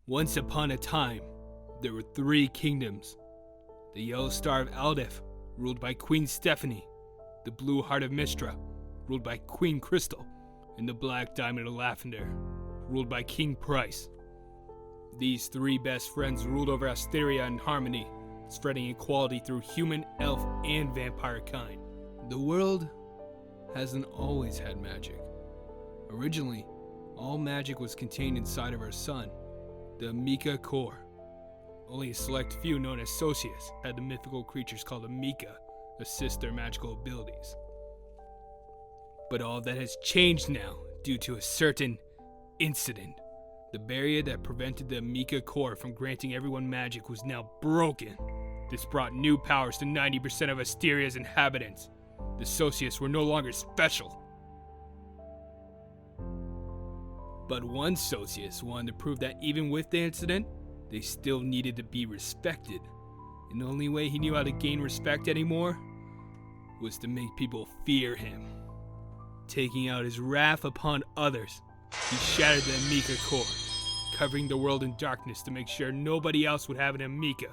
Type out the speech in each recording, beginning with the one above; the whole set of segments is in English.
Once upon a time, there were 3 kingdoms. The Yellow Star of Aldef, ruled by Queen Stephanie. The Blue Heart of Mistra, ruled by Queen Crystal. And the Black Diamond of Lathander, ruled by King Price. These 3 best friends ruled over Asteria in harmony, spreading equality through human, elf, and vampire kind. The world hasn't always had magic. Originally, all magic was contained inside of our sun, the Mika core. Only a select few known as Socius had the mythical creatures called Mika assist their magical abilities. But all that has changed now due to a certain incident. The barrier that prevented the Mika core from granting everyone magic was now broken. This brought new powers to 90% of Asteria's inhabitants. The Socius were no longer special. But one Socius wanted to prove that even with the incident, they still needed to be respected. And the only way he knew how to gain respect anymore was to make people fear him. Taking out his wrath upon others, he shattered the Amika core, covering the world in darkness to make sure nobody else would have an Amika.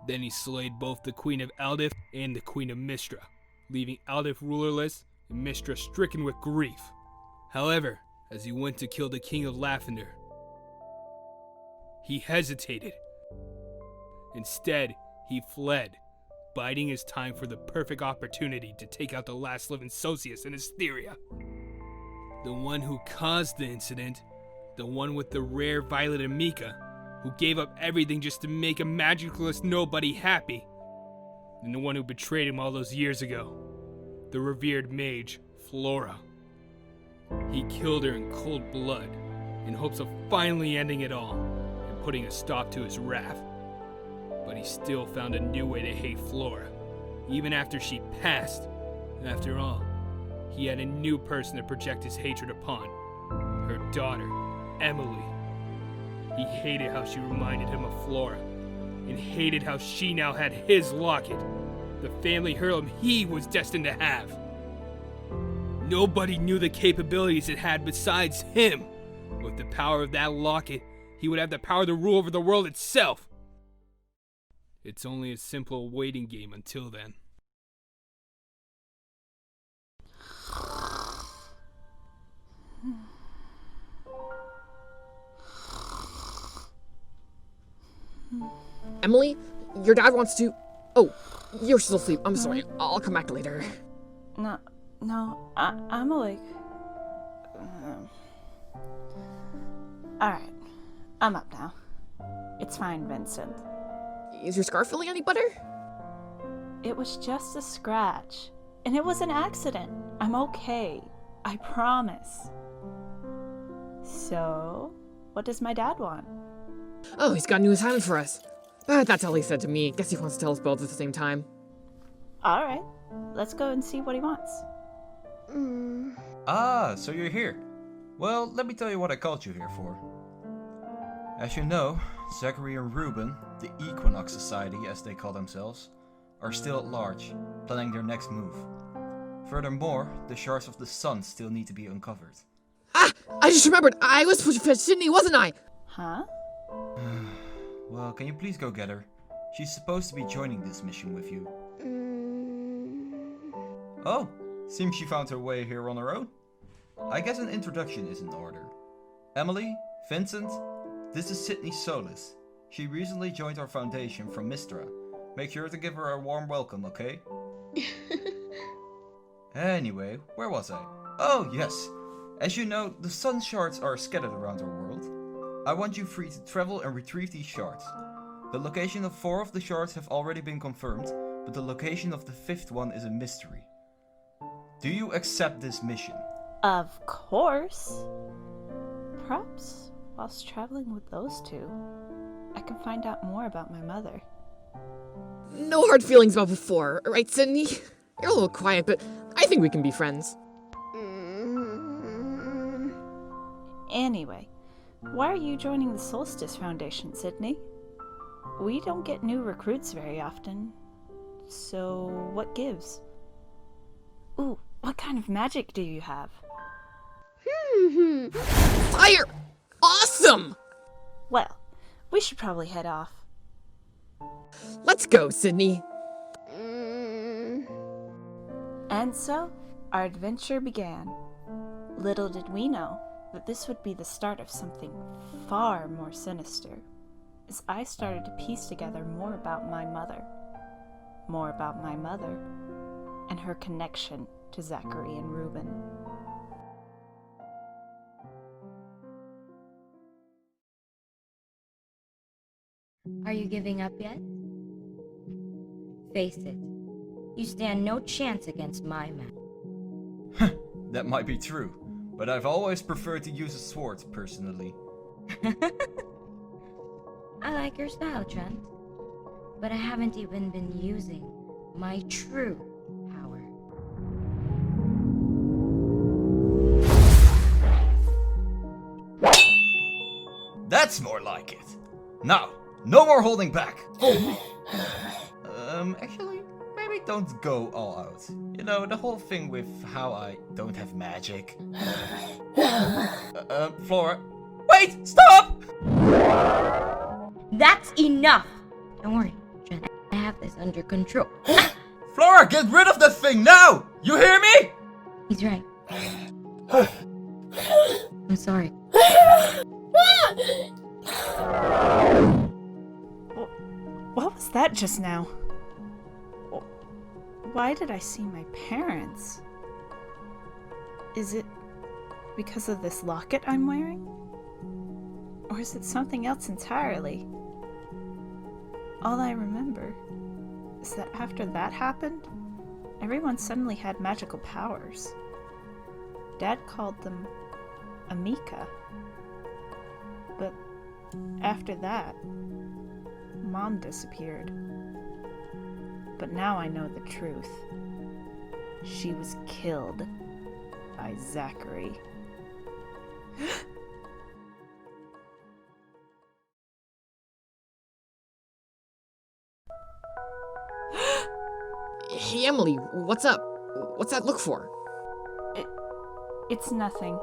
Then he slayed both the Queen of Aldef and the Queen of Mistra, leaving Aldef rulerless and Mistra stricken with grief. However, as he went to kill the King of Lathander, he hesitated. Instead, he fled, biding his time for the perfect opportunity to take out the last living Socius in Asteria. The one who caused the incident, the one with the rare violet Amika, who gave up everything just to make a magicless nobody happy, and the one who betrayed him all those years ago, the revered mage, Flora. He killed her in cold blood, in hopes of finally ending it all, and putting a stop to his wrath. But he still found a new way to hate Flora, even after she passed. After all, he had a new person to project his hatred upon, her daughter, Emily. He hated how she reminded him of Flora, and hated how she now had his locket, the family heirloom he was destined to have. Nobody knew the capabilities it had besides him. With the power of that locket, he would have the power to rule over the world itself. It's only a simple waiting game until then. Emily, your dad wants to... Oh, you're still asleep. I'm sorry. I'll come back later. No, I'm awake. Alright, I'm up now. It's fine, Vincent. Is your scar feeling any better? It was just a scratch, and it was an accident. I'm okay. I promise. So, what does my dad want? Oh, he's got a new assignment for us. That's all he said to me. Guess he wants to tell us both at the same time. Alright, let's go and see what he wants. Ah, so you're here. Well, let me tell you what I called you here for. As you know, Zachary and Reuben, the Equinox Society as they call themselves, are still at large, planning their next move. Furthermore, the shards of the sun still need to be uncovered. Ah! I just remembered! I was supposed to fetch Sydney, wasn't I? Huh? Well, can you please go get her? She's supposed to be joining this mission with you. Oh, seems she found her way here on her own. I guess an introduction is in order. Emily, Vincent, this is Sydney Solis. She recently joined our foundation from Mistra. Make sure to give her a warm welcome, okay? Anyway, where was I? Oh, yes. As you know, the sun shards are scattered around our world. I want you free to travel and retrieve these shards. The location of 4 of the shards have already been confirmed, but the location of the 5th one is a mystery. Do you accept this mission? Of course. Perhaps whilst traveling with those 2, I can find out more about my mother. No hard feelings about before, right, Sydney? You're a little quiet, but I think we can be friends. Anyway, why are you joining the Solstice Foundation, Sydney? We don't get new recruits very often. So, what gives? Ooh, what kind of magic do you have? Fire! Awesome! Well, we should probably head off. Let's go, Sydney. And so, our adventure began. Little did we know that this would be the start of something far more sinister, as I started to piece together more about my mother, and her connection to Zachary and Reuben. Are you giving up yet? Face it, you stand no chance against my man. That might be true, but I've always preferred to use a sword, personally. I like your style, Trent, but I haven't even been using my true power. That's more like it. Now, no more holding back. Actually, maybe don't go all out. You know, the whole thing with how I don't have magic. Flora. Wait! Stop! That's enough! Don't worry, Trent, I have this under control. Flora, get rid of that thing now! You hear me? He's right. I'm sorry. What was that just now? Why did I see my parents? Is it because of this locket I'm wearing? Or is it something else entirely? All I remember is that after that happened, everyone suddenly had magical powers. Dad called them Amika. But after that, Mom disappeared. But now I know the truth. She was killed by Zachary. Hey, Emily, what's up? What's that look for? It's nothing.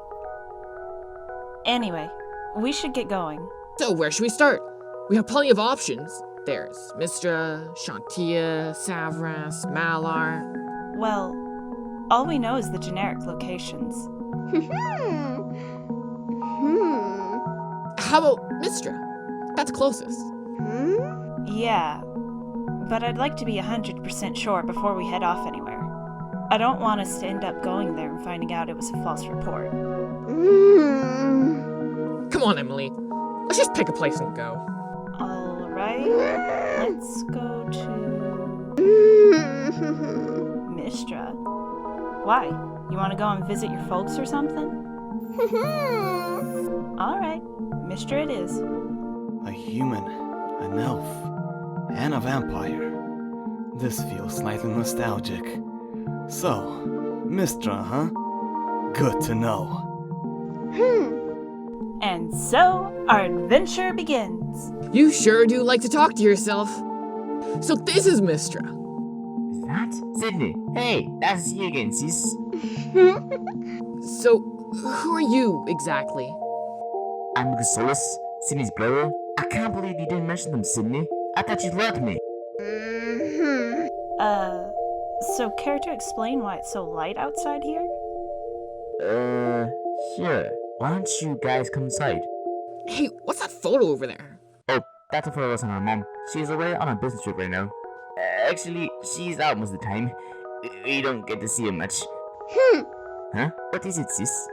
Anyway, we should get going. So, where should we start? We have plenty of options. There's Mistra, Shantia, Savras, Malar. Well, all we know is the generic locations. How about Mistra? That's closest. Yeah, but I'd like to be 100% sure before we head off anywhere. I don't want us to end up going there and finding out it was a false report. Come on, Emily. Let's just pick a place and go. Alright, let's go to Mistra. Why? You want to go and visit your folks or something? Alright, Mistra it is. A human, an elf, and a vampire. This feels slightly nostalgic. So, Mistra, huh? Good to know. And so, our adventure begins. You sure do like to talk to yourself. So this is Mistra. That? Sydney. Hey, nice to see you again, sis. So, who are you exactly? I'm Gusolus, Sydney's brother. I can't believe you didn't mention them, Sydney. I thought you'd like me. So care to explain why it's so light outside here? Sure. Why don't you guys come inside? Hey, what's that photo over there? Oh, that's a photo of us and our mom. She's away on a business trip right now. Actually, she's out most of the time. We don't get to see her much. Huh? What is it, sis?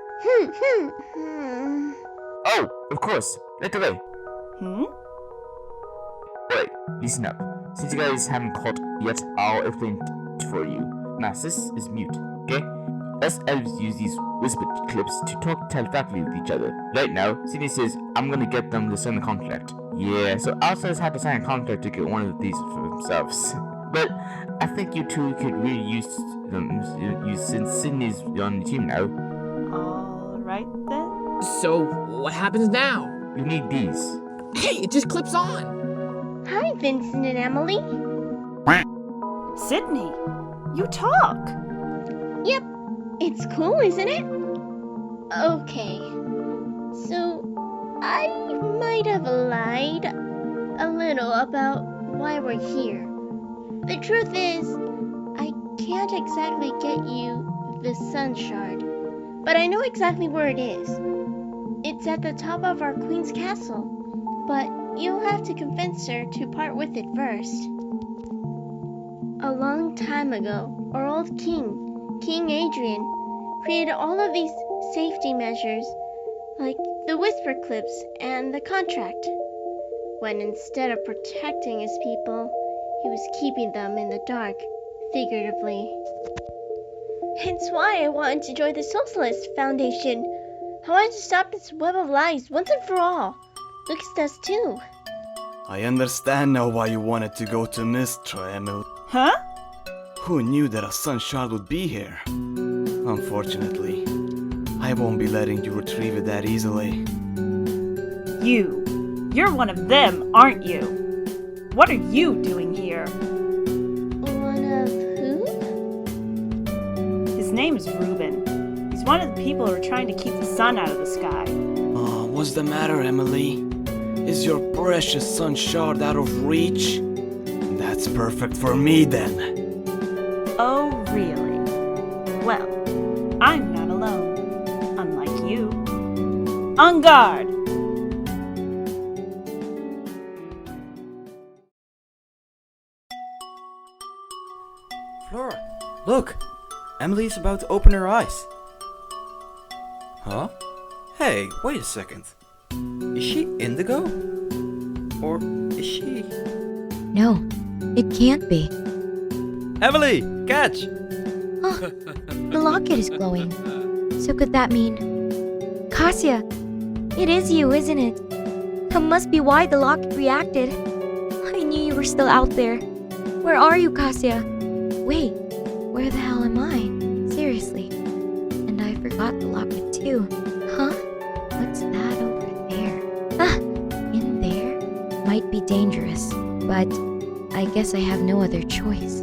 Oh, of course. Right away. Alright, listen up. Since you guys haven't caught yet, I'll explain for you. Now, sis is mute, okay? Us elves use these whispered clips to talk telepathically with each other. Right now, Sydney says, I'm gonna get them to sign a contract. Yeah, so Alsa's had to sign a contract to get one of these for themselves. But I think you two could really use them since Sydney's on the team now. Alright then. So, what happens now? You need these. Hey, it just clips on. Hi, Vincent and Emily. Sydney, you talk. Yep, it's cool, isn't it? Okay. So, I might have lied a little about why we're here. The truth is, I can't exactly get you the Sun Shard, but I know exactly where it is. It's at the top of our Queen's castle, but you'll have to convince her to part with it first. A long time ago, our old king, King Adrian, created all of these safety measures, like the whisper clips and the contract, when instead of protecting his people, he was keeping them in the dark, figuratively. Hence why I wanted to join the Socialist Foundation. I wanted to stop this web of lies once and for all. Lucas does too. I understand now why you wanted to go to Mistra, Emily. Huh? Who knew that a Sun Shard would be here? Unfortunately, I won't be letting you retrieve it that easily. You're one of them, aren't you? What are you doing here? One of who? His name is Reuben. He's one of the people who are trying to keep the sun out of the sky. What's the matter, Emily? Is your precious Sun Shard out of reach? That's perfect for me then. Oh, really? Well, I'm not alone. Unlike you. On guard! Flora, look! Emily's about to open her eyes. Huh? Hey, wait a second. Is she indigo? Or is she... No, it can't be. Emily, catch! Oh, the locket is glowing. So could that mean... Cassia, it is you, isn't it? That must be why the locket reacted. I knew you were still out there. Where are you, Cassia? Wait, where the hell am I? Seriously. And I forgot the locket too. Huh? What's that over there? Ah, in there? Might be dangerous, but I guess I have no other choice.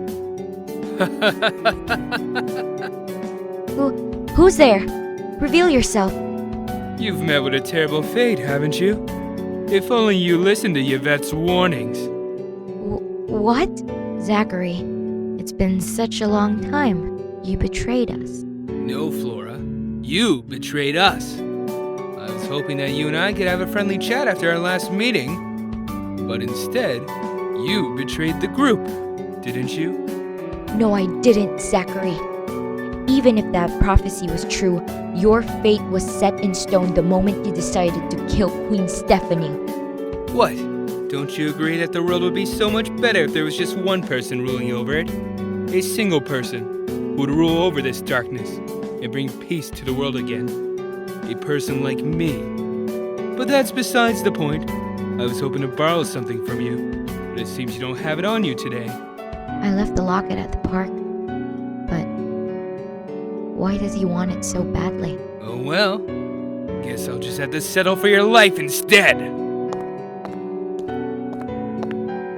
Who's there? Reveal yourself. You've met with a terrible fate, haven't you? If only you listened to Yvette's warnings. What? Zachary, it's been such a long time. You betrayed us. No, Flora. You betrayed us. I was hoping that you and I could have a friendly chat after our last meeting. But instead, you betrayed the group, didn't you? No, I didn't, Zachary. Even if that prophecy was true, your fate was set in stone the moment you decided to kill Queen Stephanie. What? Don't you agree that the world would be so much better if there was just one person ruling over it? A single person who would rule over this darkness and bring peace to the world again. A person like me. But that's besides the point. I was hoping to borrow something from you, but it seems you don't have it on you today. I left the locket at the park, but why does he want it so badly? Oh well, guess I'll just have to settle for your life instead.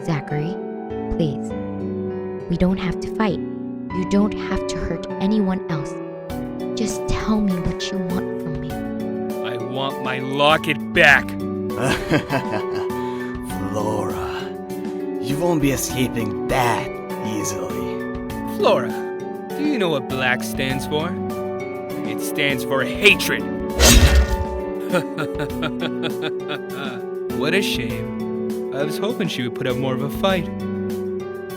Zachary, please. We don't have to fight. You don't have to hurt anyone else. Just tell me what you want from me. I want my locket back. Flora, you won't be escaping that easily. Flora, do you know what black stands for? It stands for hatred. What a shame. I was hoping she would put up more of a fight.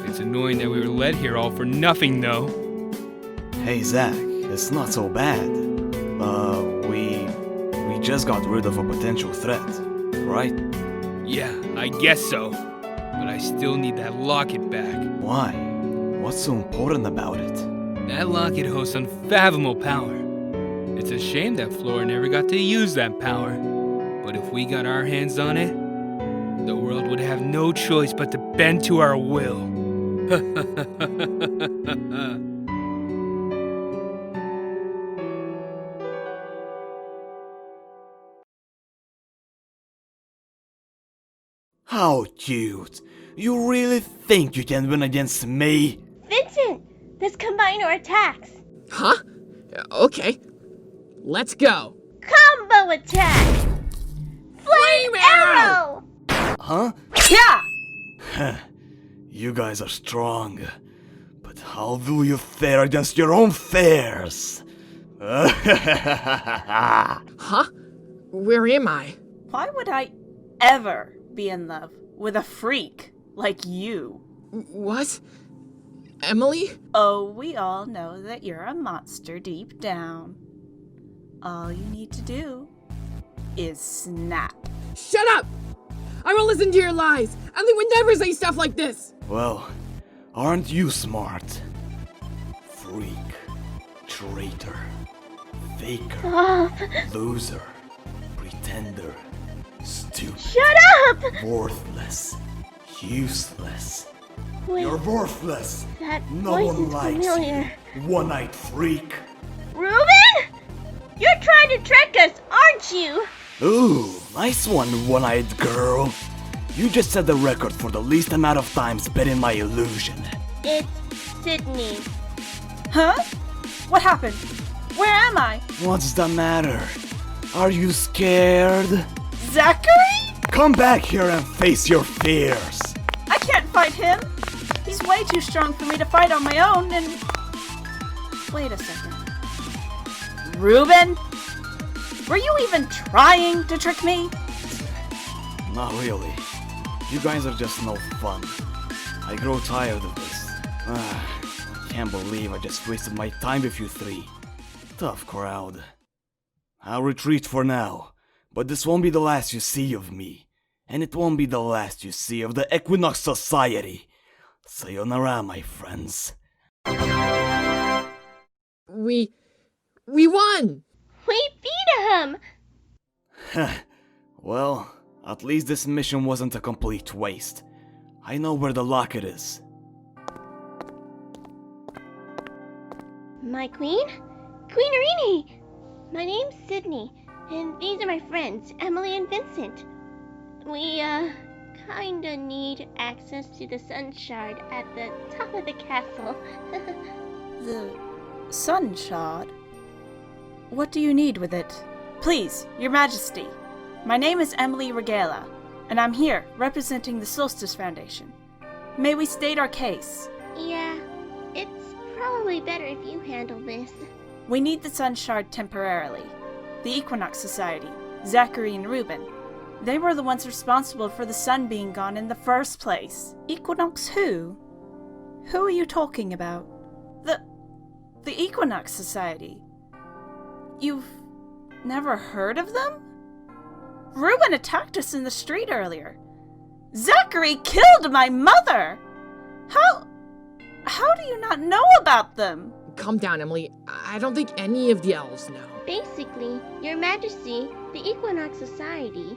It's annoying that we were led here all for nothing, though. Hey Zach, it's not so bad. We just got rid of a potential threat, right? Yeah, I guess so. But I still need that locket back. Why? What's so important about it? That locket hosts unfathomable power. It's a shame that Flora never got to use that power. But if we got our hands on it, the world would have no choice but to bend to our will. How cute! You really think you can win against me? Vincent, let's combine our attacks. Huh? Okay. Let's go. Combo attack! Flash flame arrow! Huh? Yeah! You guys are strong. But how do you fare against your own fears? Huh? Where am I? Why would I ever be in love with a freak like you? What? Emily? Oh, we all know that you're a monster deep down. All you need to do is snap. Shut up! I won't listen to your lies! Emily would never say stuff like this! Well, aren't you smart? Freak, traitor, faker, Stop! loser, pretender, stupid, Shut up! worthless, useless. Wait, You're worthless. that No voice one is likes familiar. you. One-eyed freak. Reuben? You're trying to trick us, aren't you? Ooh, nice one, one-eyed girl. You just set the record for the least amount of times bit in my illusion. It's Sydney. Huh? What happened? Where am I? What's the matter? Are you scared? Zachary? Come back here and face your fears. I can't fight him. He's way too strong for me to fight on my own, and... Wait a second. Reuben? Were you even trying to trick me? Not really. You guys are just no fun. I grow tired of this. I can't believe I just wasted my time with you three. Tough crowd. I'll retreat for now, but this won't be the last you see of me. And it won't be the last you see of the Equinox Society. Sayonara, my friends. We won! We beat him! Well, at least this mission wasn't a complete waste. I know where the locket is. My queen? Queen Irini! My name's Sydney, and these are my friends, Emily and Vincent. We, kinda need access to the Sun Shard at the top of the castle. The Sun Shard? What do you need with it? Please, Your Majesty. My name is Emily Regala, and I'm here representing the Solstice Foundation. May we state our case? Yeah, it's probably better if you handle this. We need the Sun Shard temporarily. The Equinox Society, Zachary and Reuben. They were the ones responsible for the sun being gone in the first place. Equinox who? Who are you talking about? The Equinox Society. You've never heard of them? Reuben attacked us in the street earlier. Zachary killed my mother! How do you not know about them? Calm down, Emily. I don't think any of the elves know. Basically, Your Majesty, the Equinox Society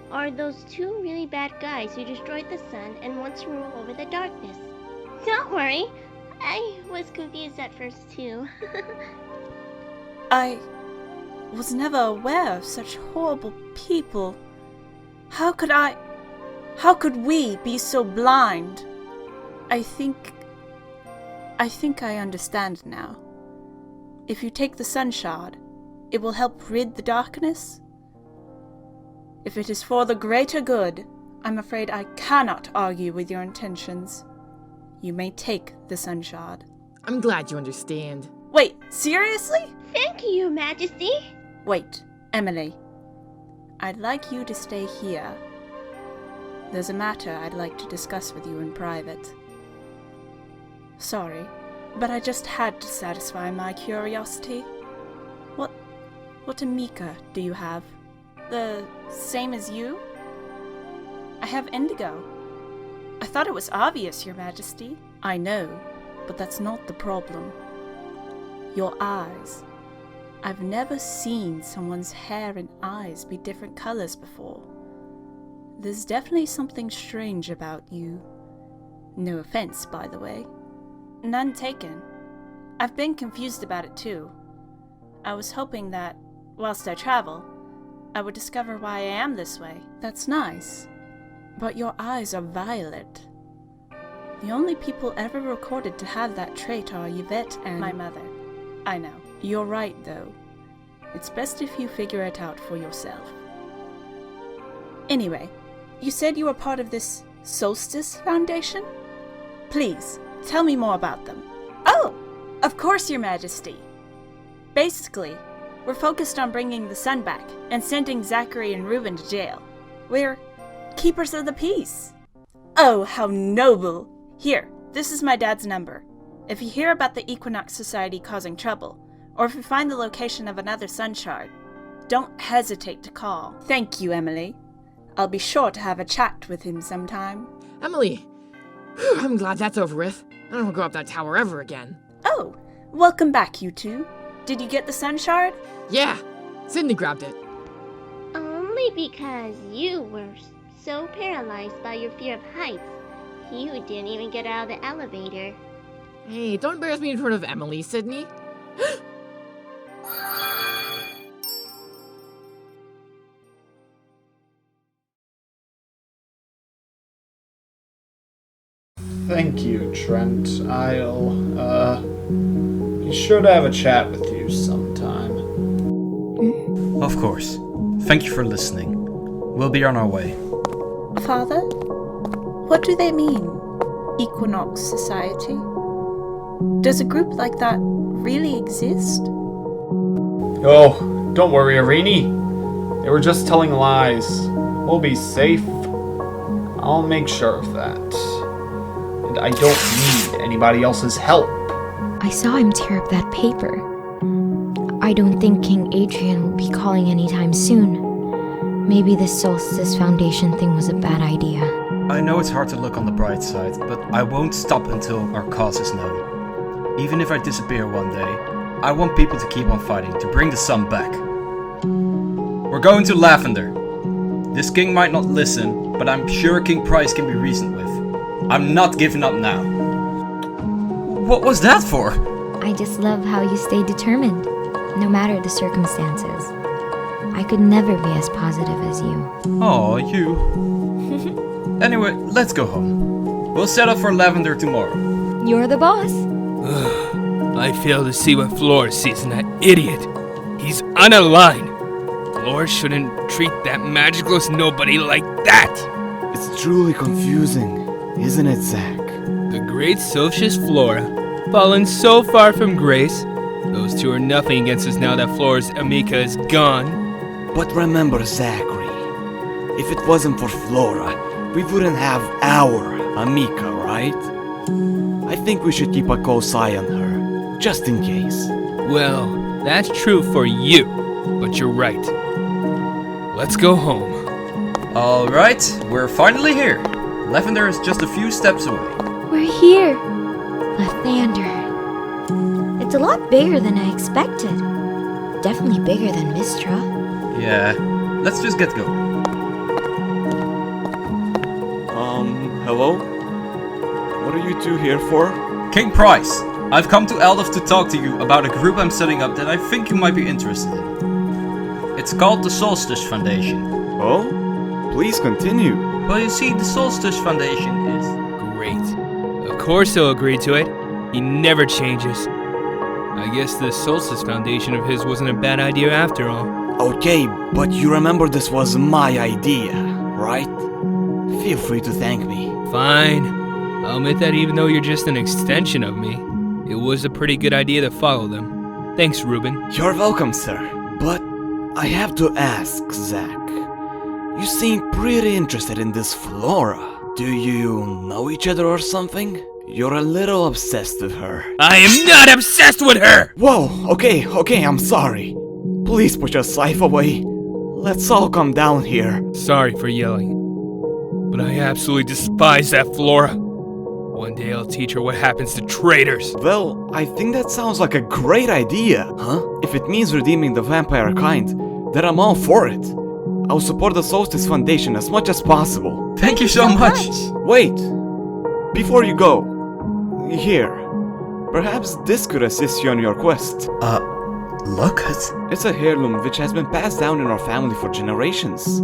are those two really bad guys who destroyed the sun and want to rule over the darkness. Don't worry, I was confused at first too. I was never aware of such horrible people. How could we be so blind? I think I understand now. If you take the Sun Shard, it will help rid the darkness? If it is for the greater good, I'm afraid I cannot argue with your intentions. You may take the Sun Shard. I'm glad you understand. Wait, seriously? Thank you, Your Majesty. Wait, Emily. I'd like you to stay here. There's a matter I'd like to discuss with you in private. Sorry, but I just had to satisfy my curiosity. What Amika do you have? The same as you? I have indigo. I thought it was obvious, Your Majesty. I know, but that's not the problem. Your eyes. I've never seen someone's hair and eyes be different colors before. There's definitely something strange about you. No offense, by the way. None taken. I've been confused about it too. I was hoping that, whilst I travel, I would discover why I am this way. That's nice. But your eyes are violet. The only people ever recorded to have that trait are Yvette and my mother. I know. You're right, though. It's best if you figure it out for yourself. Anyway, you said you were part of this Solstice Foundation? Please, tell me more about them. Oh, of course, Your Majesty. Basically, we're focused on bringing the sun back and sending Zachary and Reuben to jail. We're keepers of the peace. Oh, how noble. Here, this is my dad's number. If you hear about the Equinox Society causing trouble, or if you find the location of another sun shard, don't hesitate to call. Thank you, Emily. I'll be sure to have a chat with him sometime. Emily, whew, I'm glad that's over with. I don't want to go up that tower ever again. Oh, welcome back, you two. Did you get the sun shard? Yeah, Sydney grabbed it. Only because you were so paralyzed by your fear of heights, you didn't even get out of the elevator. Hey, don't embarrass me in front of Emily, Sydney. Thank you, Trent. I'll, be sure to have a chat with you sometime. Of course. Thank you for listening. We'll be on our way. Father? What do they mean, Equinox Society? Does a group like that really exist? Oh, don't worry, Irini. They were just telling lies. We'll be safe. I'll make sure of that. And I don't need anybody else's help. I saw him tear up that paper. I don't think King Adrian will be calling anytime soon. Maybe this Solstice Foundation thing was a bad idea. I know it's hard to look on the bright side, but I won't stop until our cause is known. Even if I disappear one day, I want people to keep on fighting to bring the sun back. We're going to Lavender. This king might not listen, but I'm sure King Price can be reasoned with. I'm not giving up now. What was that for? I just love how you stay determined, no matter the circumstances. I could never be as positive as you. Aw, you. Anyway, let's go home. We'll set up for Lavender tomorrow. You're the boss. I fail to see what Flores sees in that idiot. He's unaligned. Flores shouldn't treat that magicless nobody like that. It's truly confusing, isn't it, Zach? The great Socius Flora, fallen so far from grace. Those two are nothing against us now that Flora's Amica is gone. But remember, Zachary, if it wasn't for Flora, we wouldn't have our Amica, right? I think we should keep a close eye on her, just in case. Well, that's true for you, but you're right. Let's go home. Alright, we're finally here. Lavender is just a few steps away. We're here. Lathander. It's a lot bigger than I expected. Definitely bigger than Mistra. Yeah, let's just get going. Hello? What are you two here for? King Price, I've come to Eldov to talk to you about a group I'm setting up that I think you might be interested in. It's called the Solstice Foundation. Oh? Please continue. Well, you see, the Solstice Foundation is... Great. Of course he'll agree to it. He never changes. I guess the Solstice Foundation of his wasn't a bad idea after all. Okay, but you remember this was my idea, right? Feel free to thank me. Fine. I'll admit that even though you're just an extension of me, it was a pretty good idea to follow them. Thanks, Reuben. You're welcome, sir. But I have to ask, Zach. You seem pretty interested in this Flora. Do you know each other or something? You're a little obsessed with her. I am not obsessed with her! Whoa, okay, I'm sorry. Please put your scythe away. Let's all come down here. Sorry for yelling, but I absolutely despise that Flora. One day I'll teach her what happens to traitors. Well, I think that sounds like a great idea, huh? If it means redeeming the vampire kind, then I'm all for it. I'll support the Solstice Foundation as much as possible. Thank you so much! Wait! Before you go, here. Perhaps this could assist you on your quest. Look at... It's a heirloom which has been passed down in our family for generations.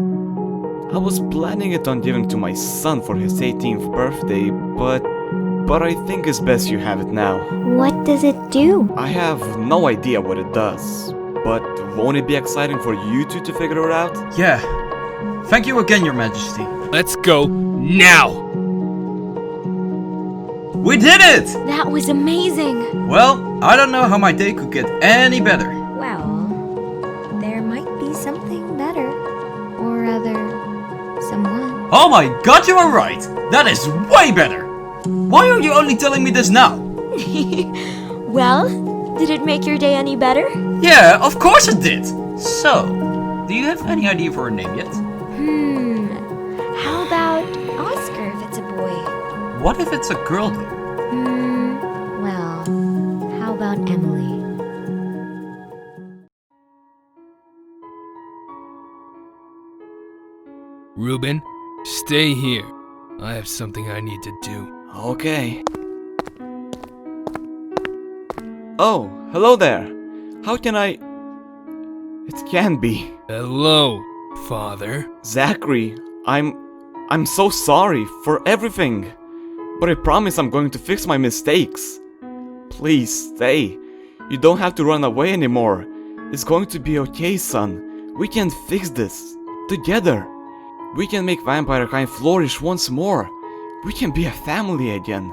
I was planning it on giving to my son for his 18th birthday, but I think it's best you have it now. What does it do? I have no idea what it does, but won't it be exciting for you two to figure it out? Yeah, Thank you again, Your Majesty. Let's go now! We did it! That was amazing. Well, I don't know how my day could get any better. Well, there might be something better. Or rather, someone. Oh my god, you are right! That is way better! Why are you only telling me this now? Well, did it make your day any better? Yeah, of course it did! So, do you have any idea for a name yet? How about Oscar if it's a boy? What if it's a girl though? Well, how about Emily? Ruben, stay here. I have something I need to do. Okay. Oh, hello there. How can I... It can be. Hello, Father. Zachary, I'm so sorry for everything. But I promise I'm going to fix my mistakes. Please stay. You don't have to run away anymore. It's going to be okay, son. We can fix this. Together. We can make vampire kind flourish once more. We can be a family again.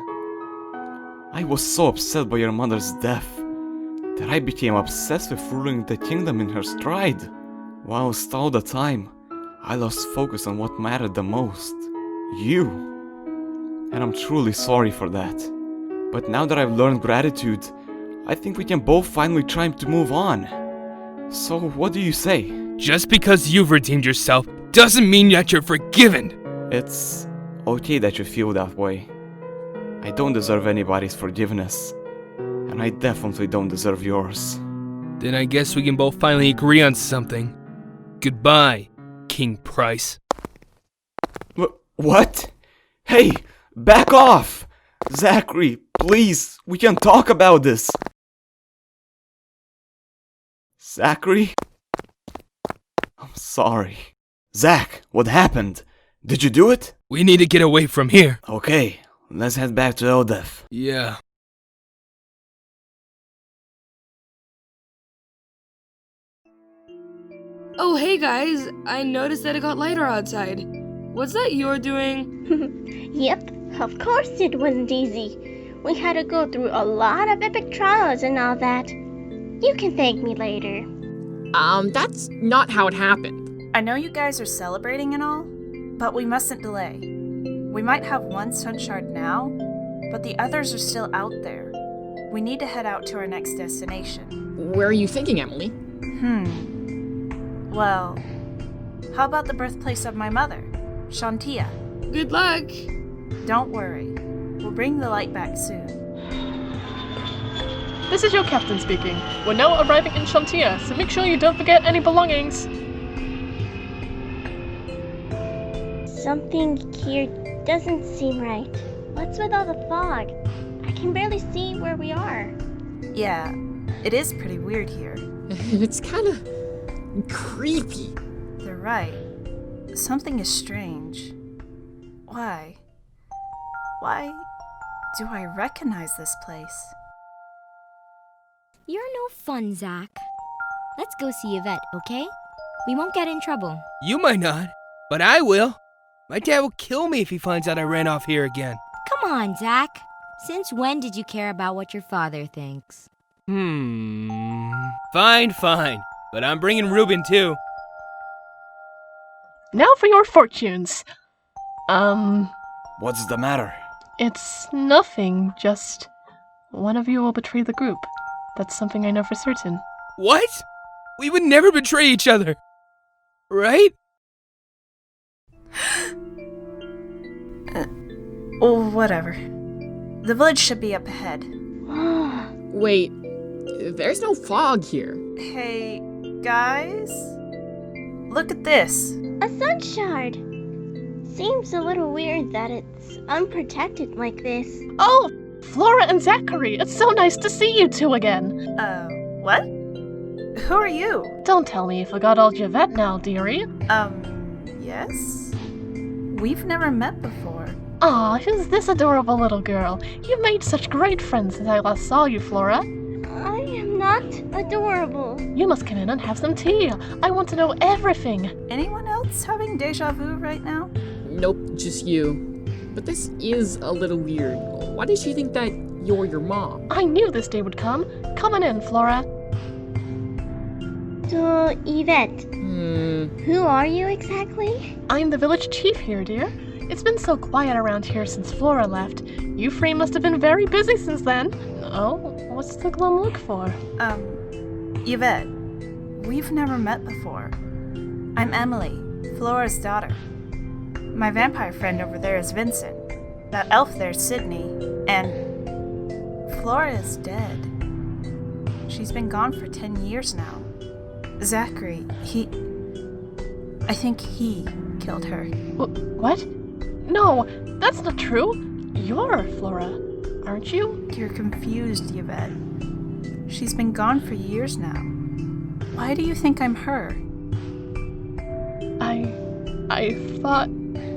I was so upset by your mother's death that I became obsessed with ruling the kingdom in her stride. Whilst all the time, I lost focus on what mattered the most. You. And I'm truly sorry for that. But now that I've learned gratitude, I think we can both finally try to move on. So what do you say? Just because you've redeemed yourself doesn't mean that you're forgiven. It's okay that you feel that way. I don't deserve anybody's forgiveness. And I definitely don't deserve yours. Then I guess we can both finally agree on something. Goodbye, King Price. What? Hey, back off! Zachary, please, we can talk about this. Zachary? I'm sorry. Zach, what happened? Did you do it? We need to get away from here. Okay, let's head back to Eldef. Yeah. Oh, hey guys, I noticed that it got lighter outside. Was that your doing? Yep, of course it wasn't easy. We had to go through a lot of epic trials and all that. You can thank me later. That's not how it happened. I know you guys are celebrating and all, but we mustn't delay. We might have one sun shard now, but the others are still out there. We need to head out to our next destination. Where are you thinking, Emily? Well, how about the birthplace of my mother, Shantia? Good luck! Don't worry, we'll bring the light back soon. This is your captain speaking. We're now arriving in Shantia, so make sure you don't forget any belongings. Something here doesn't seem right. What's with all the fog? I can barely see where we are. Yeah, it is pretty weird here. It's kind of creepy. They're right. Something is strange. Why? Why do I recognize this place? You're no fun, Zach. Let's go see Yvette, okay? We won't get in trouble. You might not, but I will. My dad will kill me if he finds out I ran off here again. Come on, Zach. Since when did you care about what your father thinks? Fine. But I'm bringing Ruben too. Now for your fortunes. What's the matter? It's nothing, just one of you will betray the group. That's something I know for certain. What? We would never betray each other. Right? Whatever. The village should be up ahead. Wait, there's no fog here. Hey, guys? Look at this. A sun shard. Seems a little weird that it's unprotected like this. Oh, Flora and Zachary, it's so nice to see you two again. What? Who are you? Don't tell me you forgot old Yvette now, dearie. Yes? We've never met before. Aw, who's this adorable little girl? You've made such great friends since I last saw you, Flora. I am not adorable. You must come in and have some tea. I want to know everything. Anyone else having deja vu right now? Nope, just you. But this is a little weird. Why does she think that you're your mom? I knew this day would come. Come on in, Flora. So, Yvette, who are you exactly? I'm the village chief here, dear. It's been so quiet around here since Flora left. You three must have been very busy since then. Oh, what's the glum look for? Yvette, we've never met before. I'm Emily, Flora's daughter. My vampire friend over there is Vincent. That elf there's Sydney. And Flora is dead. She's been gone for 10 years now. Zachary, I think he killed her. What? No, that's not true. You're Flora, aren't you? You're confused, Yvette. She's been gone for years now. Why do you think I'm her? I thought,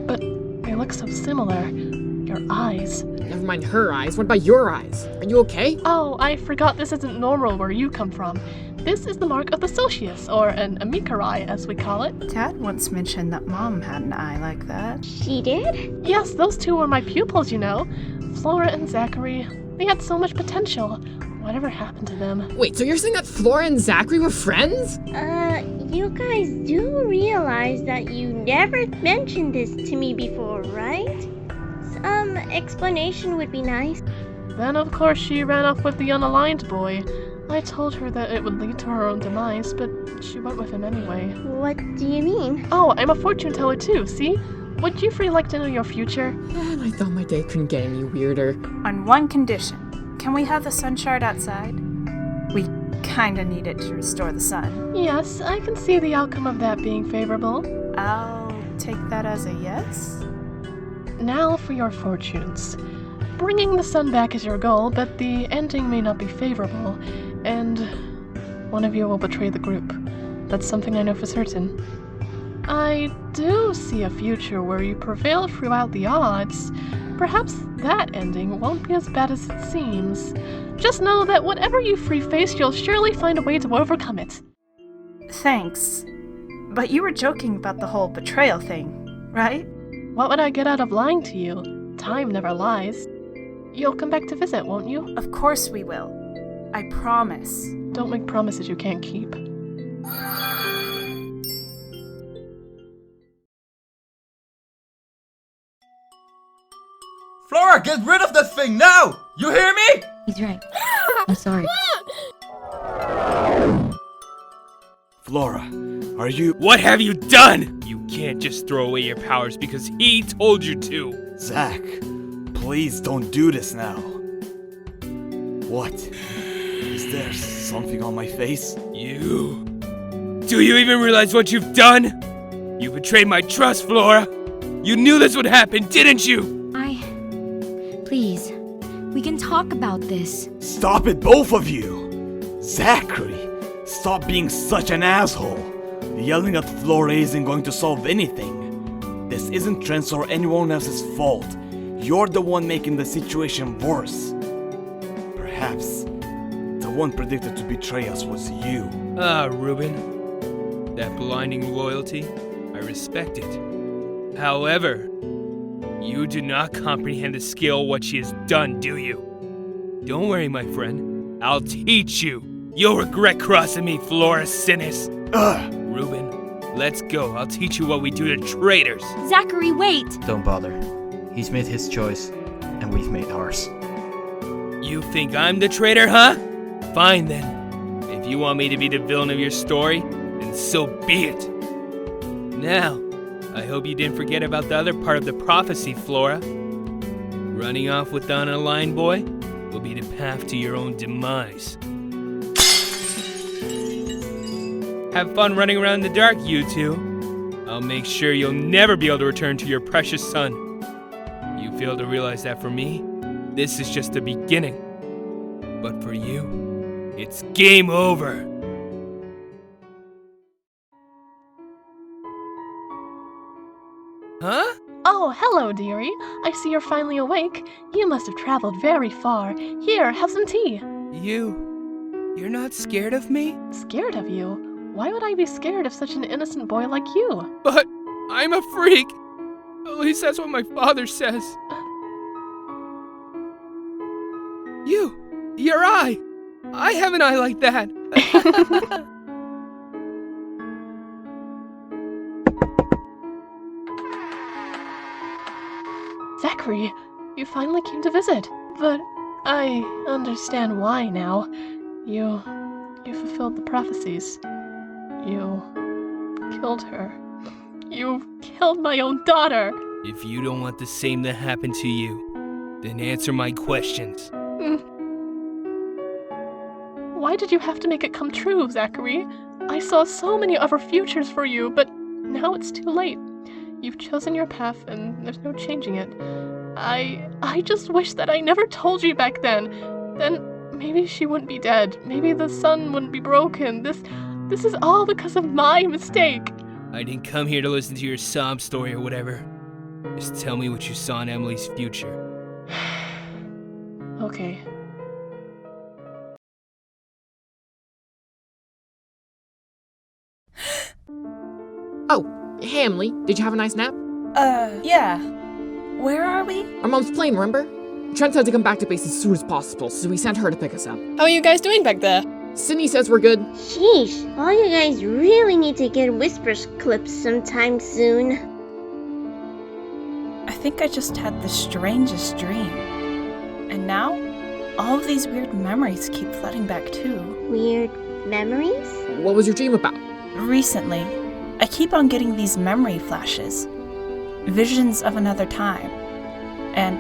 but they look so similar. Your eyes. Never mind her eyes. What about your eyes? Are you okay? Oh, I forgot this isn't normal where you come from. This is the mark of the Socius, or an Amikar eye, as we call it. Dad once mentioned that Mom had an eye like that. She did? Yes, those two were my pupils, you know. Flora and Zachary. They had so much potential. Whatever happened to them? Wait, so you're saying that Flora and Zachary were friends? You guys do realize that you never mentioned this to me before, right? Some explanation would be nice. Then, of course, she ran off with the unaligned boy. I told her that it would lead to her own demise, but she went with him anyway. What do you mean? Oh, I'm a fortune teller too, see? Would you three like to know your future? And I thought my day couldn't get any weirder. On one condition. Can we have the sun shard outside? We kinda need it to restore the sun. Yes, I can see the outcome of that being favorable. I'll take that as a yes. Now for your fortunes. Bringing the sun back is your goal, but the ending may not be favorable, and one of you will betray the group. That's something I know for certain. I do see a future where you prevail throughout the odds. Perhaps that ending won't be as bad as it seems. Just know that whatever you three face, you'll surely find a way to overcome it. Thanks. But you were joking about the whole betrayal thing, right? What would I get out of lying to you? Time never lies. You'll come back to visit, won't you? Of course we will. I promise. Don't make promises you can't keep. Flora, get rid of that thing now! You hear me? He's right. I'm sorry. Flora, are you... What have you done? You can't just throw away your powers because he told you to. Zach, please don't do this now. What? Is there something on my face? You... Do you even realize what you've done? You betrayed my trust, Flora. You knew this would happen, didn't you? Please, we can talk about this. Stop it, both of you! Zachary, stop being such an asshole. Yelling at Flora isn't going to solve anything. This isn't Trent's or anyone else's fault. You're the one making the situation worse. Perhaps the one predicted to betray us was you. Ah, Reuben. That blinding loyalty, I respect it. However, you do not comprehend the scale of what she has done, do you? Don't worry, my friend. I'll teach you. You'll regret crossing me, Flora Sinis. Reuben, let's go. I'll teach you what we do to traitors. Zachary, wait! Don't bother. He's made his choice, and we've made ours. You think I'm the traitor, huh? Fine then. If you want me to be the villain of your story, then so be it. Now, I hope you didn't forget about the other part of the prophecy, Flora. Running off with the unaligned boy will be the path to your own demise. Have fun running around in the dark, you two. I'll make sure you'll never be able to return to your precious son. You fail to realize that for me, this is just the beginning. But for you, it's game over. Huh? Oh, hello, dearie. I see you're finally awake. You must have traveled very far. Here, have some tea. You're not scared of me? Scared of you? Why would I be scared of such an innocent boy like you? But I'm a freak. At least that's what my father says. Your eye. I have an eye like that. Zachary, you finally came to visit. But I understand why now. You fulfilled the prophecies. You killed her. You killed my own daughter. If you don't want the same to happen to you, then answer my questions. Why did you have to make it come true, Zachary? I saw so many other futures for you, but now it's too late. You've chosen your path, and there's no changing it. I just wish that I never told you back then. Then maybe she wouldn't be dead. Maybe the sun wouldn't be broken. This is all because of my mistake. I didn't come here to listen to your sob story or whatever. Just tell me what you saw in Emily's future. Okay. Oh, hey Emily, did you have a nice nap? Yeah. Where are we? Our mom's plane, remember? Trent had to come back to base as soon as possible, so we sent her to pick us up. How are you guys doing back there? Sydney says we're good. Sheesh, all you guys really need to get Whispers clips sometime soon. I think I just had the strangest dream. And now, all of these weird memories keep flooding back too. Weird memories? What was your dream about? Recently, I keep on getting these memory flashes. Visions of another time. And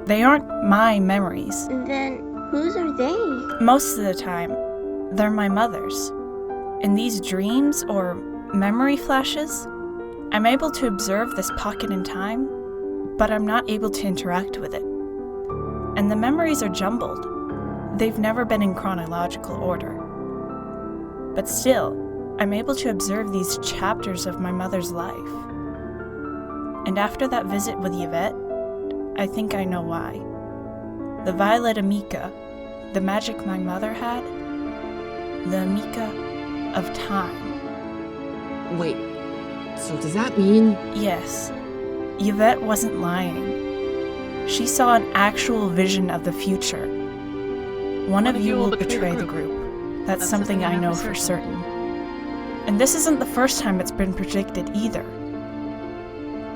they aren't my memories. Then, whose are they? Most of the time, they're my mother's. In these dreams or memory flashes, I'm able to observe this pocket in time, but I'm not able to interact with it. And the memories are jumbled. They've never been in chronological order. But still, I'm able to observe these chapters of my mother's life. And after that visit with Yvette, I think I know why. The violet Amica, the magic my mother had, the Amica of time. Wait, so does that mean... Yes, Yvette wasn't lying. She saw an actual vision of the future. One of you will betray the group. That's something I know for certain. And this isn't the first time it's been predicted either.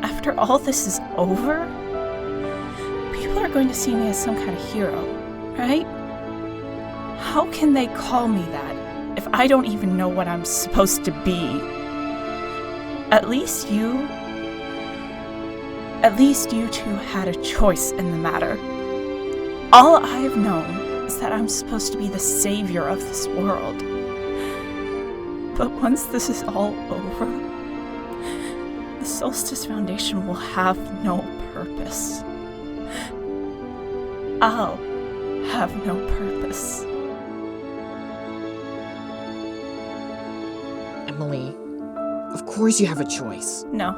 After all this is over, people are going to see me as some kind of hero, right? How can they call me that if I don't even know what I'm supposed to be? At least you two had a choice in the matter. All I've known is that I'm supposed to be the savior of this world. But once this is all over, the Solstice Foundation will have no purpose. I'll have no purpose. Emily, of course you have a choice. No,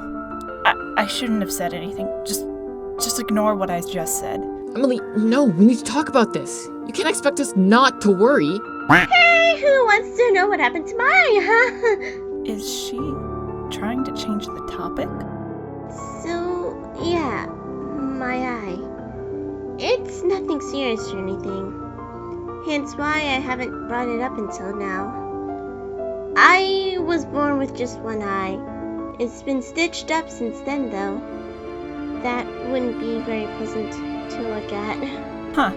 I shouldn't have said anything. Just ignore what I just said. Emily, no, we need to talk about this. You can't expect us not to worry. Hey, who wants to know what happened to mine, huh? Is she trying to change the topic? So, yeah, my eye. It's nothing serious or anything. Hence why I haven't brought it up until now. I was born with just one eye. It's been stitched up since then, though. That wouldn't be very pleasant to look at. Huh.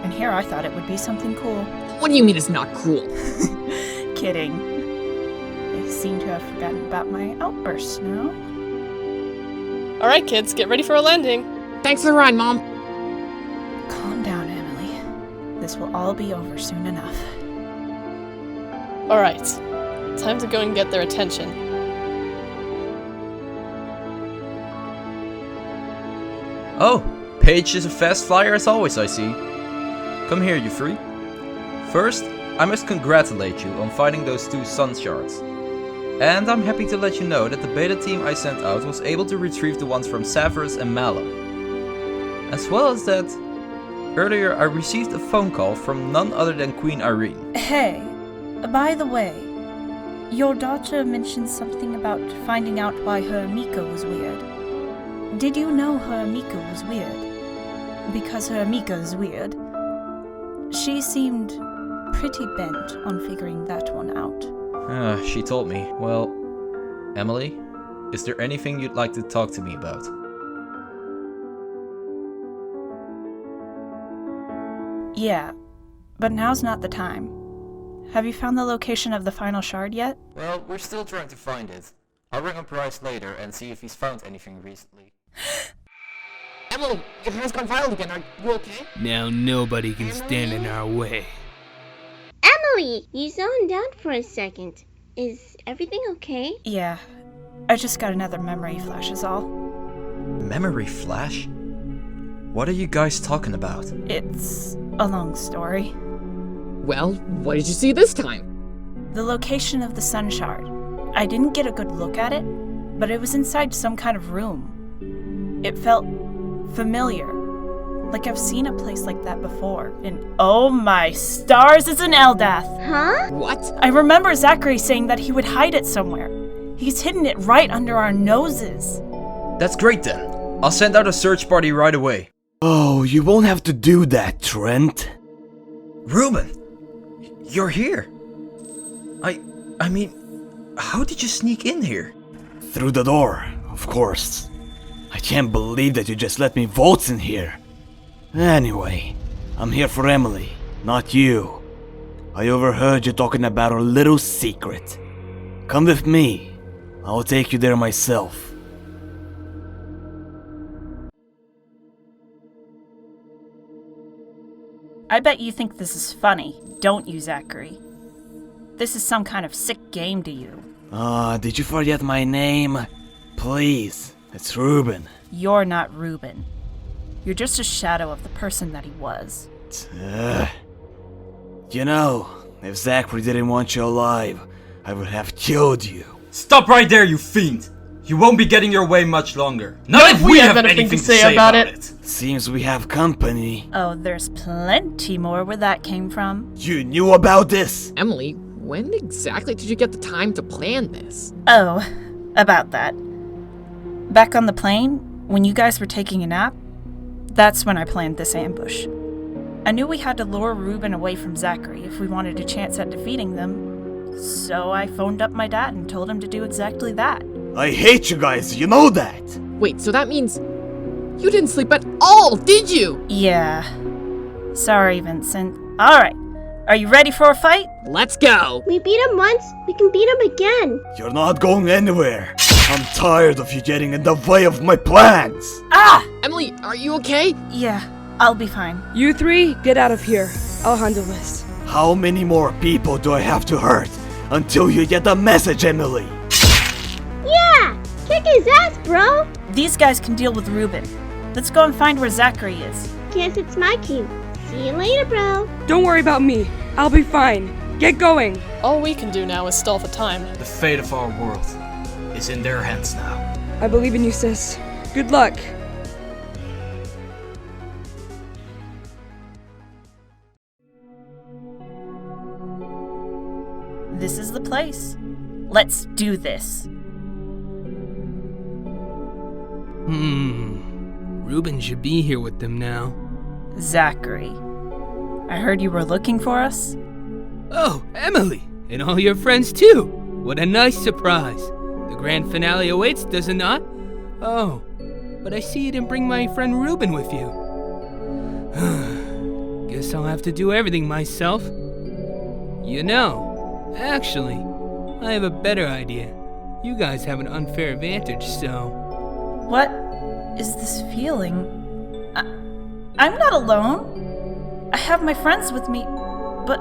And here I thought it would be something cool. What do you mean it's not cool? Kidding. They seem to have forgotten about my outbursts now. Alright, kids, get ready for a landing. Thanks for the ride, Mom. Calm down, Emily. This will all be over soon enough. Alright, time to go and get their attention. Oh, Paige is a fast flyer as always, I see. Come here, you three. First, I must congratulate you on finding those 2 sun shards. And I'm happy to let you know that the beta team I sent out was able to retrieve the ones from Severus and Mala. As well as that, Earlier, I received a phone call from none other than Queen Irene. Hey, by the way, your daughter mentioned something about finding out why her Amika was weird. Did you know her Amika was weird? Because her Amika is weird. She seemed pretty bent on figuring that one out. She told me. Well, Emily, is there anything you'd like to talk to me about? Yeah, but now's not the time. Have you found the location of the final shard yet? Well, we're still trying to find it. I'll ring up Bryce later and see if he's found anything recently. Emily, your hair's gone wild again. Are you okay? Now nobody can stand in our way. Emily, you zoned out for a second. Is everything okay? Yeah, I just got another memory flash is all. Memory flash? What are you guys talking about? It's a long story. Well, what did you see this time? The location of the sun shard. I didn't get a good look at it, but it was inside some kind of room. It felt familiar, like I've seen a place like that before. And oh my stars, it's an Eldath! Huh? What? I remember Zachary saying that he would hide it somewhere. He's hidden it right under our noses. That's great then. I'll send out a search party right away. Oh, you won't have to do that, Trent. Ruben! You're here! I mean, how did you sneak in here? Through the door, of course. I can't believe that you just let me waltz in here. Anyway, I'm here for Emily, not you. I overheard you talking about our little secret. Come with me. I'll take you there myself. I bet you think this is funny, don't you, Zachary? This is some kind of sick game to you. Did you forget my name? Please, it's Ruben. You're not Ruben. You're just a shadow of the person that he was. You know, if Zachary didn't want you alive, I would have killed you. Stop right there, you fiend! You won't be getting your way much longer. Not if we have anything to say about it. Seems we have company. Oh, there's plenty more where that came from. You knew about this? Emily, when exactly did you get the time to plan this? Oh, about that. Back on the plane, when you guys were taking a nap, that's when I planned this ambush. I knew we had to lure Ruben away from Zachary if we wanted a chance at defeating them, so I phoned up my dad and told him to do exactly that. I hate you guys, you know that! Wait, so that means you didn't sleep at all, did you? Yeah. Sorry, Vincent. Alright, are you ready for a fight? Let's go! We beat him once, we can beat him again. You're not going anywhere. I'm tired of you getting in the way of my plans. Ah! Emily, are you okay? Yeah, I'll be fine. You three, get out of here. I'll handle this. How many more people do I have to hurt until you get the message, Emily? Yeah! Kick his ass, bro! These guys can deal with Ruben. Let's go and find where Zachary is. Guess it's my cue. See you later, bro. Don't worry about me. I'll be fine. Get going. All we can do now is stall for time. The fate of our world is in their hands now. I believe in you, sis. Good luck. This is the place. Let's do this. Ruben should be here with them now. Zachary, I heard you were looking for us? Oh, Emily! And all your friends too! What a nice surprise! The grand finale awaits, does it not? Oh, but I see you didn't bring my friend Ruben with you. Guess I'll have to do everything myself. You know, actually, I have a better idea. You guys have an unfair advantage, so... What is this feeling? I'm not alone. I have my friends with me, but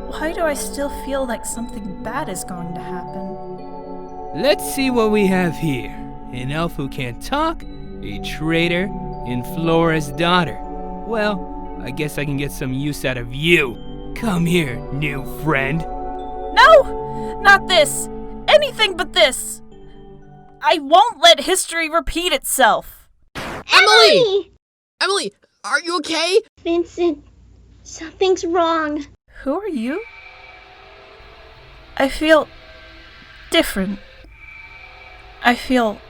why do I still feel like something bad is going to happen? Let's see what we have here. An elf who can't talk, a traitor, and Flora's daughter. Well, I guess I can get some use out of you. Come here, new friend. No! Not this! Anything but this! I won't let history repeat itself! Emily! Emily, Are you okay? Vincent, something's wrong. Who are you? I feel different. I feel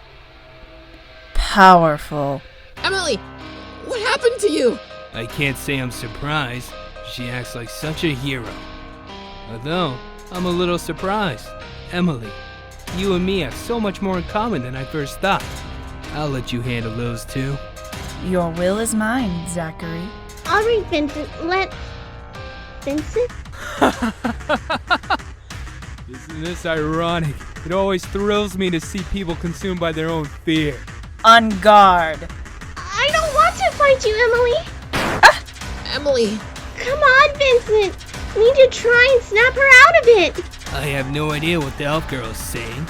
powerful. Emily, what happened to you? I can't say I'm surprised. She acts like such a hero. Although, I'm a little surprised. Emily, you and me have so much more in common than I first thought. I'll let you handle those two. Your will is mine, Zachary. Alright, Vincent, Vincent? Isn't this ironic? It always thrills me to see people consumed by their own fear. On guard. I don't want to fight you, Emily. Emily. Come on, Vincent. We need to try and snap her out of it. I have no idea what the elf girl is saying,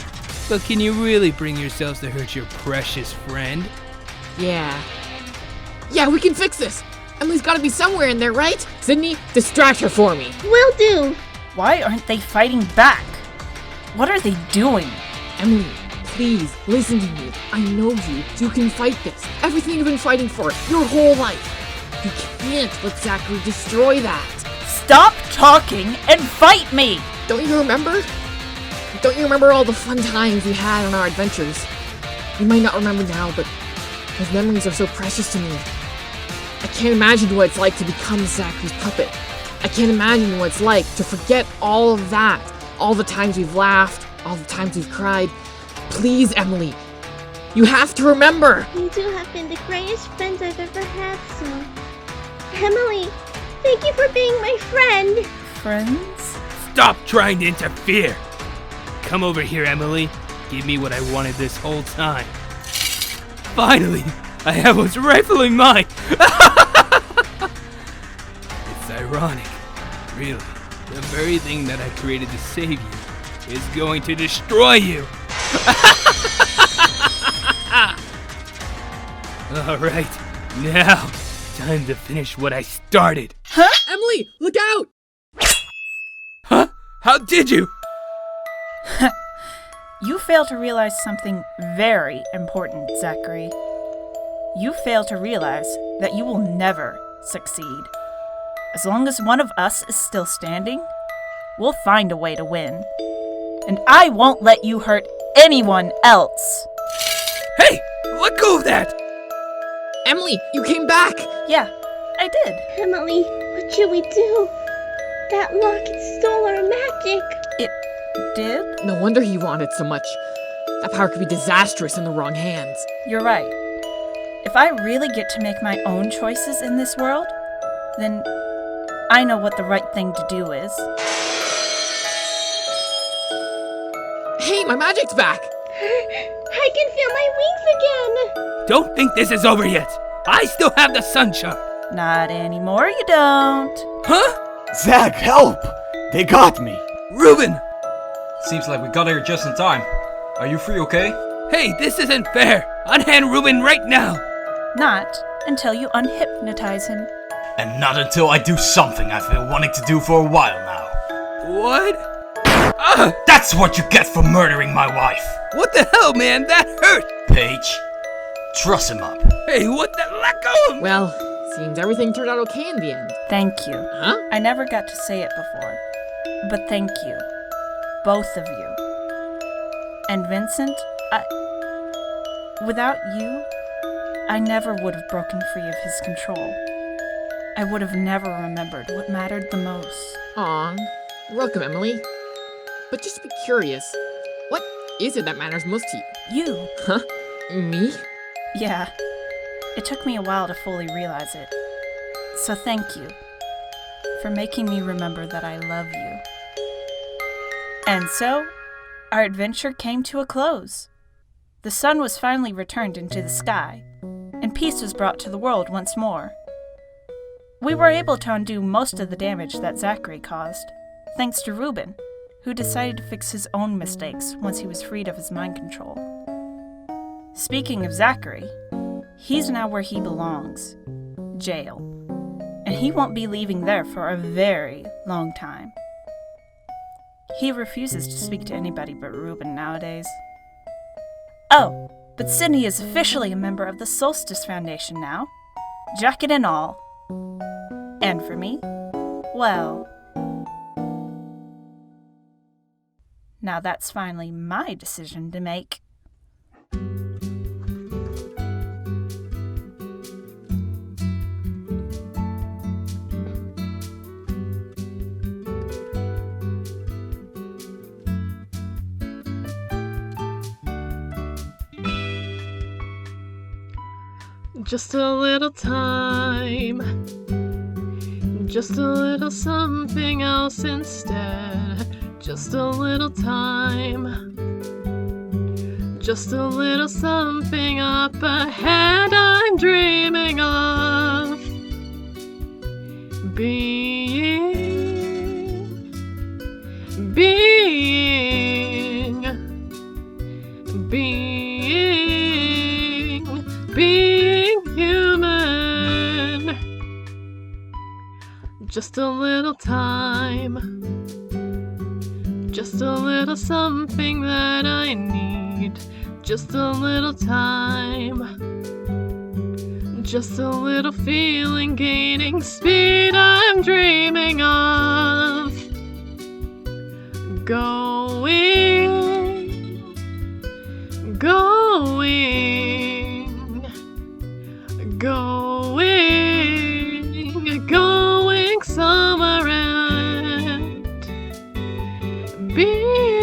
but can you really bring yourselves to hurt your precious friend? Yeah, we can fix this. Emily's gotta be somewhere in there, right? Sydney, distract her for me. Will do. Why aren't they fighting back? What are they doing? Emily, please, listen to me. I know you. You can fight this. Everything you've been fighting for your whole life. You can't let Zachary destroy that. Stop talking and fight me! Don't you remember? Don't you remember all the fun times we had on our adventures? You might not remember now, but those memories are so precious to me. I can't imagine what it's like to become Zachary's puppet. I can't imagine what it's like to forget all of that. All the times we've laughed, all the times we've cried. Please, Emily, you have to remember. You two have been the greatest friends I've ever had, so... Emily, thank you for being my friend. Friends? Stop trying to interfere! Come over here, Emily. Give me what I wanted this whole time. Finally, I have what's rightfully mine! It's ironic. Really, the very thing that I created to save you is going to destroy you! Alright, now, time to finish what I started. Huh? Emily, look out! Huh? How did you? You fail to realize something very important, Zachary. You fail to realize that you will never succeed. As long as one of us is still standing, we'll find a way to win. And I won't let you hurt anyone else. Hey! Let go of that! Emily, you came back! Yeah, I did. Emily, what should we do? That locket stole our magic. It did? No wonder he wanted so much. That power could be disastrous in the wrong hands. You're right. If I really get to make my own choices in this world, then I know what the right thing to do is. Hey, my magic's back! I can feel my wings again! Don't think this is over yet! I still have the sun shard! Not anymore, you don't. Huh? Zach, help! They got me! Reuben! Seems like we got here just in time. Are you free, okay? Hey, this isn't fair! Unhand Reuben right now! Not until you unhypnotize him. And not until I do something I've been wanting to do for a while now. What? That's what you get for murdering my wife! What the hell, man? That hurt! Paige, truss him up. Hey, what the? Let go of him! Well, seems everything turned out okay in the end. Thank you. Huh? I never got to say it before, but thank you. Both of you. And Vincent, without you, I never would have broken free of his control. I would have never remembered what mattered the most. Aw, welcome, Emily. But just to be curious, what is it that matters most to you? You. Huh? Me? Yeah. It took me a while to fully realize it. So thank you for making me remember that I love you. And so, our adventure came to a close. The sun was finally returned into the sky, and peace was brought to the world once more. We were able to undo most of the damage that Zachary caused, thanks to Reuben, who decided to fix his own mistakes once he was freed of his mind control. Speaking of Zachary, he's now where he belongs, jail, and he won't be leaving there for a very long time. He refuses to speak to anybody but Reuben nowadays. Oh, but Sydney is officially a member of the Solstice Foundation now. jacket and all. And for me, well, now that's finally my decision to make. Just a little time, just a little something else instead. Just a little time, just a little something up ahead. I'm dreaming of being human. Just a little time, just a little something that I need. Just a little time, just a little feeling gaining speed. I'm dreaming of going, going somewhere and being